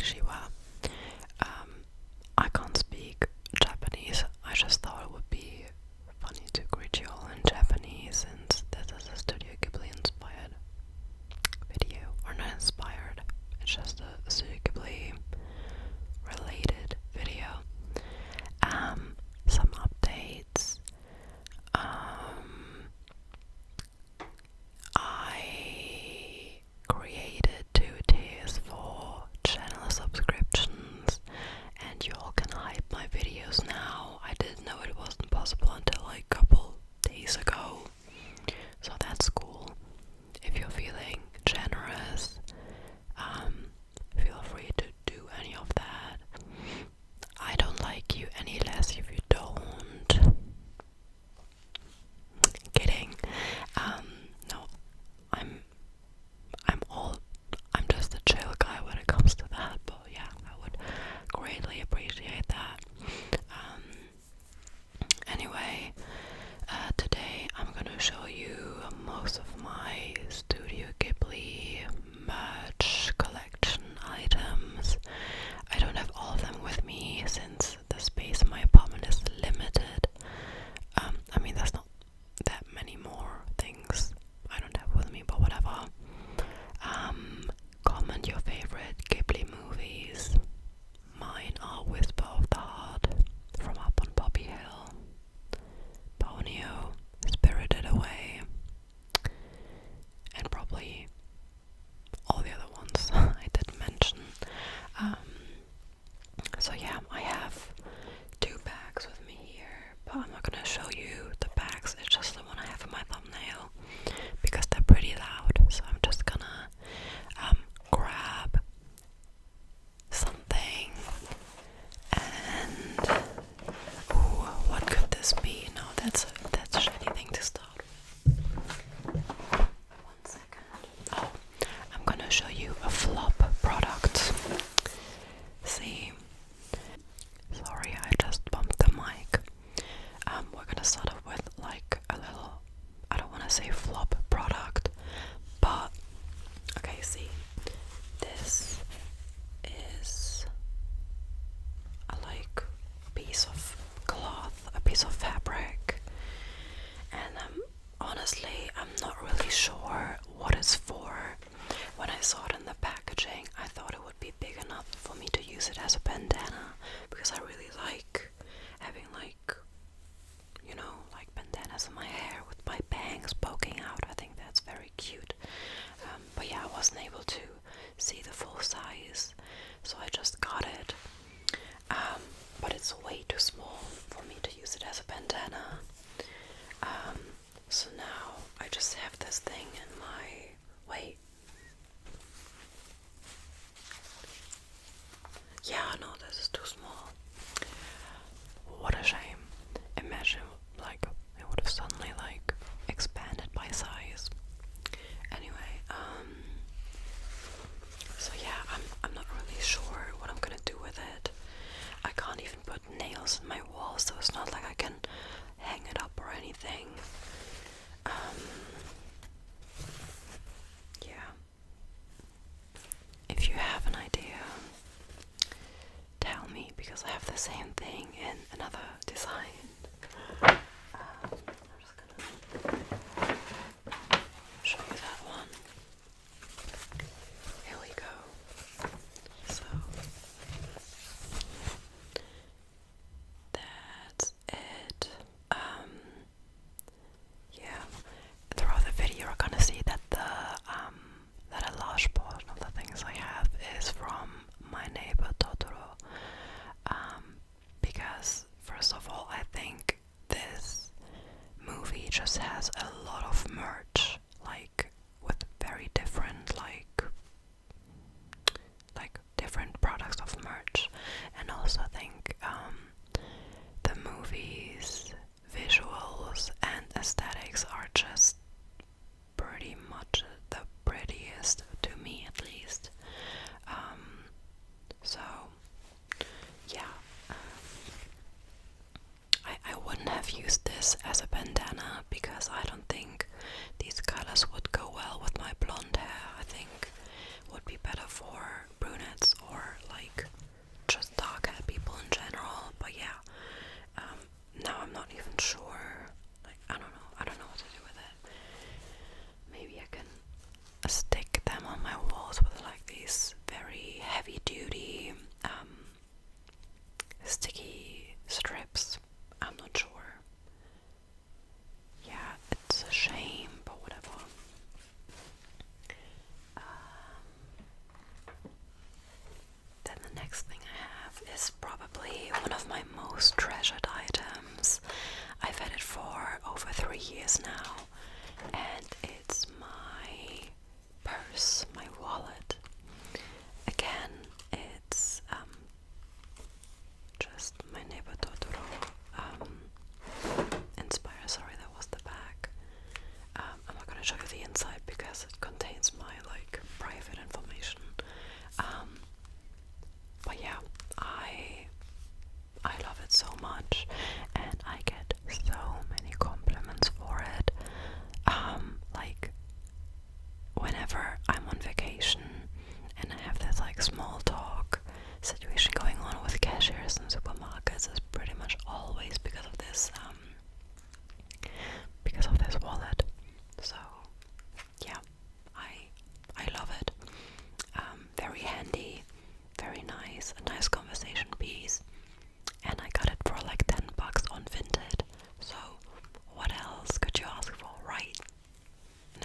Konnichiwa. I can't speak Japanese. I just thought it would be funny to greet you all in Japanese since this is a Studio Ghibli inspired video. Or not inspired, it's just a Studio Ghibli related video. Some updates. I created 2 tiers for channel subscriptions, and you all can hype my videos now. I didn't know it wasn't possible until like a couple days ago, so that's cool. If you're feeling generous, feel free to do any of that. I don't like you any less if you don't. Kidding. No, I'm just a chill guy when it comes to that, but yeah, I would greatly appreciate that. Anyway, today I'm gonna show you most of my Studio Ghibli merch collection items. I don't have all of them with me since the space in my apartment is limited. I mean, there's not that many more things I don't have with me, but whatever. Comment your favorite Ghibli movies. Mine are Whisper of the Heart, From Up on Poppy Hill, Ponyo, Spirited Away, and probably all the other ones I did mention. So yeah, I have 2 bags with me here, but I'm not gonna show you the bags, it's just the one I have in my thumbnail, because they're pretty loud, so I'm just gonna grab something, and ooh, what could this be? No, that's a shitty thing to start. 1 second. Oh, I'm gonna show you a flop product. See, sorry, I just bumped the mic. We're gonna start off with like a little, I don't want to say flop product, but okay, see, this is a like piece of cloth, a piece of fabric, and honestly, I'm not really sure what it's for. When I saw it in the packaging, I thought it would be big enough for me to use it as a bandana, because I really like having like, you know, like bandanas in my hair with my bangs poking out. I think that's very cute. But yeah, I wasn't able to see the full size, so I just got it. But it's way too small for me to use it as a bandana. So now I just have this thing in my, wait. Yeah, no, this is too small. What a shame. Imagine like it would have suddenly like expanded by size. Anyway, so yeah, I'm not really sure what I'm gonna do with it. I can't even put nails in my wall, so it's not like I can hang it up or anything. Yeah. If you have an idea, tell me, because I have the same thing in another design. I'm just gonna show you that one. Here we go. So that's it. Yeah. Throughout the video, you're gonna see that that a large portion of the things I have is from My Neighbor Totoro. Because first of all, I think this of my most treasured items. I've had it for over 3 years now, and it's my purse, my wallet. Again, it's just my neighbor Totoro inspired. Sorry, that was the back. I'm not gonna show you the inside because it contains my private information. But yeah, I love it so much, and I get so many compliments for it. Whenever I'm on vacation and I have this small talk situation going on with cashiers in supermarkets, it's pretty much always because of this wallet. So yeah, I love it. Very handy, very nice, a nice conversation piece, and I got it for like $10 on Vinted. So what else could you ask for, right?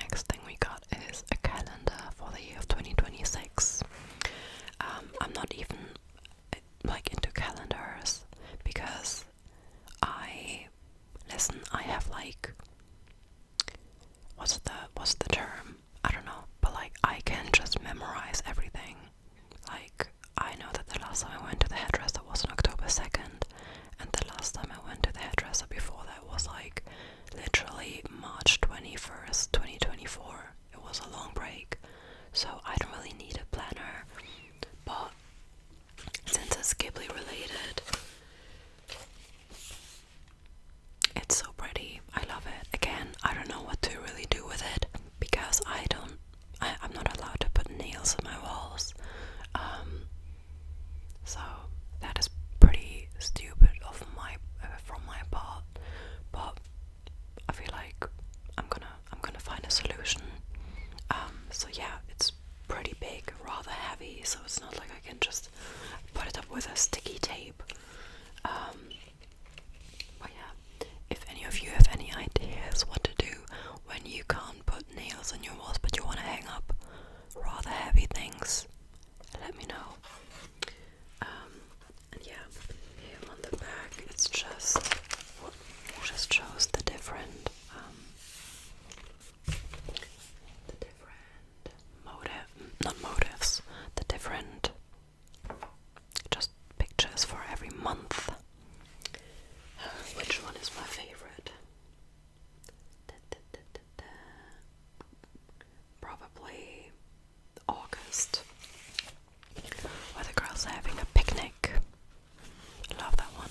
Next thing we got is a calendar for the year of 2026. I'm not even into calendars because I have what's the term? I don't know, but I can just memorize everything. I know that the last time I went to the hairdresser was on October 2nd, and the last time I went to the hairdresser before that was literally March 21st, 2024. It was a long break, so I don't really need a planner, but since it's Ghibli related, it's so pretty. I love it. Again, I don't know what to really do with it because I'm not allowed to put nails on my walls. So that is pretty stupid from my part. But I feel like I'm gonna find a solution. So yeah, it's pretty big, rather heavy, so it's not like I can just put it up with a sticky tape. But yeah, if any of you have any ideas what to do when you can't put nails on your walls but you want to hang up rather heavy things, let me know. And yeah, here on the back it's just shows the different the different just pictures for every month. Which one is my favorite? Probably August, where the girls are having a picnic. Love that one.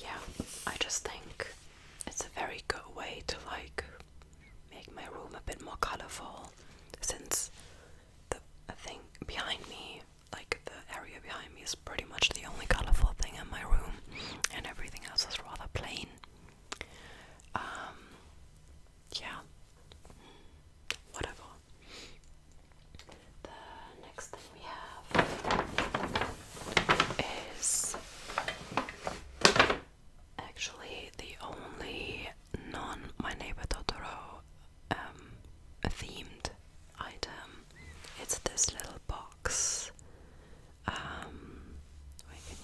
Yeah, I just think it's a very good way to make my room a bit more colorful, since I think behind me, the area behind me is pretty much the only colorful thing in my room, and everything else is rather plain. Yeah, whatever. The next thing we have is actually the only My Neighbor Totoro themed item. It's this little box. Wait, can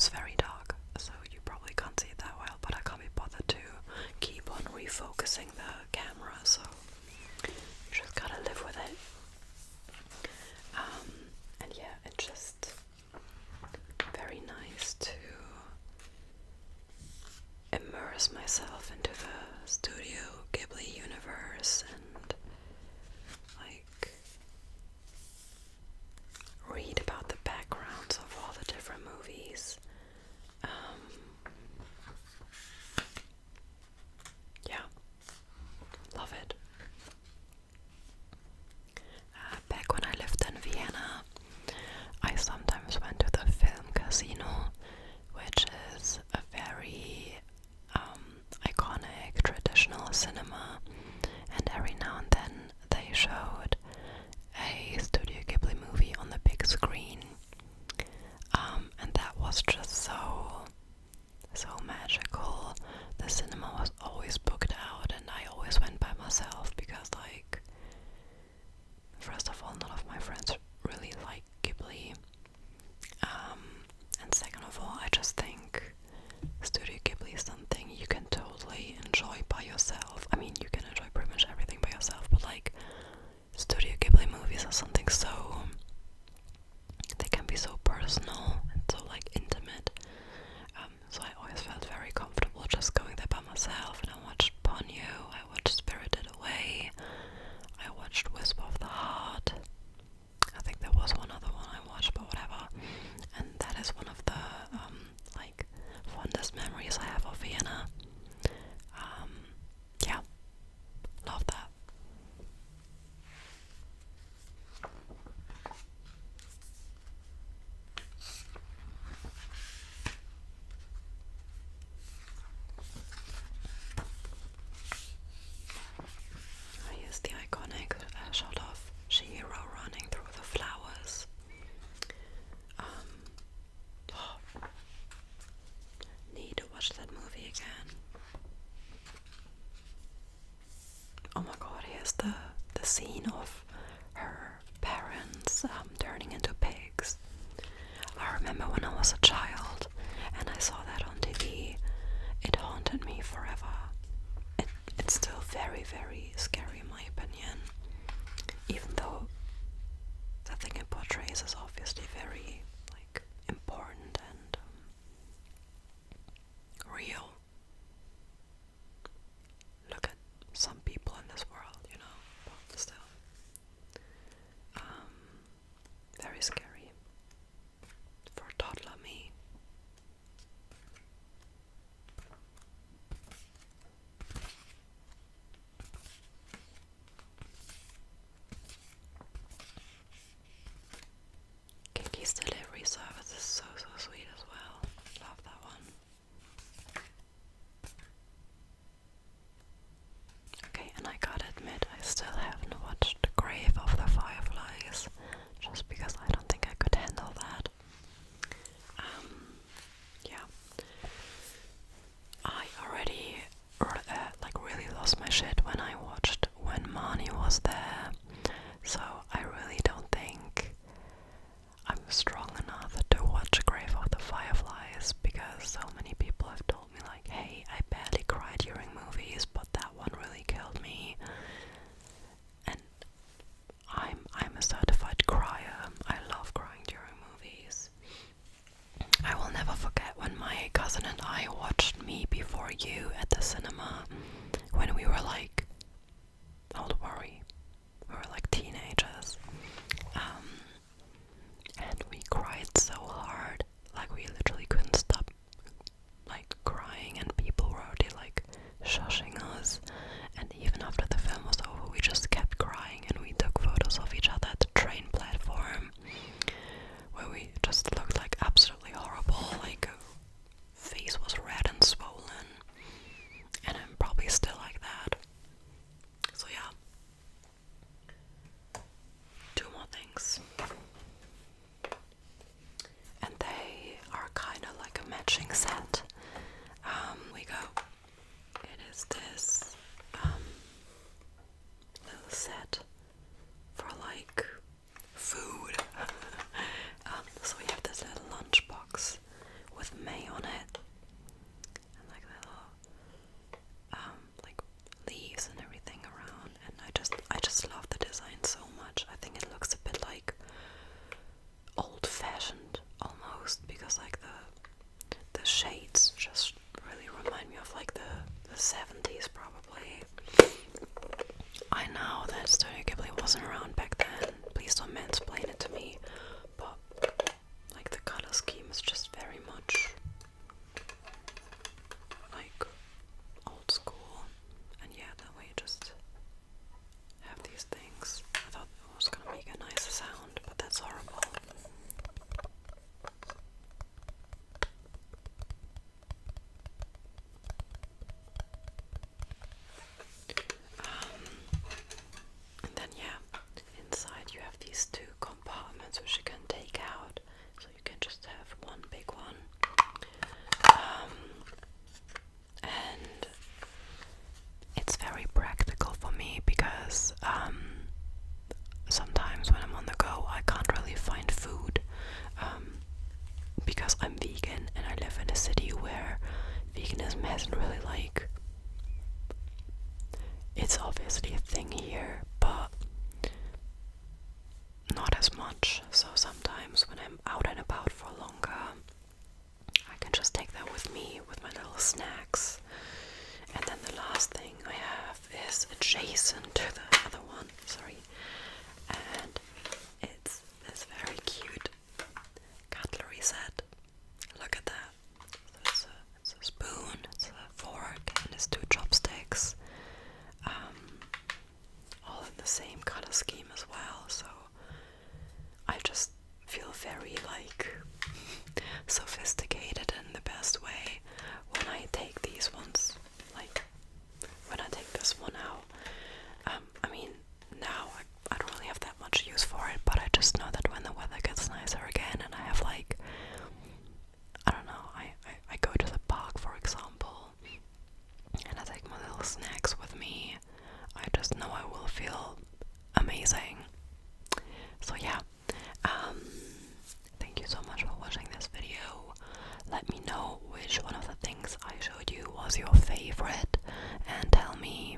it's very dark, so you probably can't see it that well, but I can't be bothered to keep on refocusing the camera, so you just gotta live with it. And yeah, it's just very nice to immerse myself into the Studio Ghibli universe and like read about the backgrounds of all the different movies. Yeah, love it. Back when I lived in Vienna, I sometimes went to the film casino, which is a very iconic traditional cinema, and every now and then they showed a Studio Ghibli movie on the big screen, and that was just so magical. The cinema was always booked out, and I always went by myself because, like, first of all, none of my friends really like Ghibli, and second of all, I just think Studio Ghibli is something you can totally enjoy by yourself. I mean, you can enjoy pretty much everything by yourself, but like, Studio Ghibli movies are something so, they can be so personal and so like intimate. So I always felt very comfortable just going there by myself, and I watched Ponyo, I watched Spirited Away, I watched Wisp of the Heart. I think there was one other one I watched, but whatever. And that is one of the like fondest memories I have of Vienna. Yeah, love that. I used the iconic shot of Chihiro running through the flowers. Need to watch that movie again. Oh my god, here's the scene of her parents turning into pigs. I remember when I was a child and I saw that on TV, it haunted me forever. It's still very, very scary in my opinion, even though the thing it portrays is obviously very like important and real. Look at some people in this world, you know, but still very scary for toddler me. much, so sometimes when I'm out and about for longer, I can just take that with me with my little snacks. And then the last thing I have is adjacent to the other one, sorry, and it's this very cute cutlery set. Look at that. So it's a spoon, it's a fork, and it's 2 chopsticks. All in the same color scheme as well, so I just feel very like sophisticated in the best way when I take these ones, like when I take this one out. I mean, now I don't really have that much use for it, but I just know that when the weather gets nicer again and I have like, I don't know, I go to the park, for example, and I take my little snacks with me, I just know I will feel amazing. So yeah, thank you so much for watching this video. Let me know which one of the things I showed you was your favorite, and tell me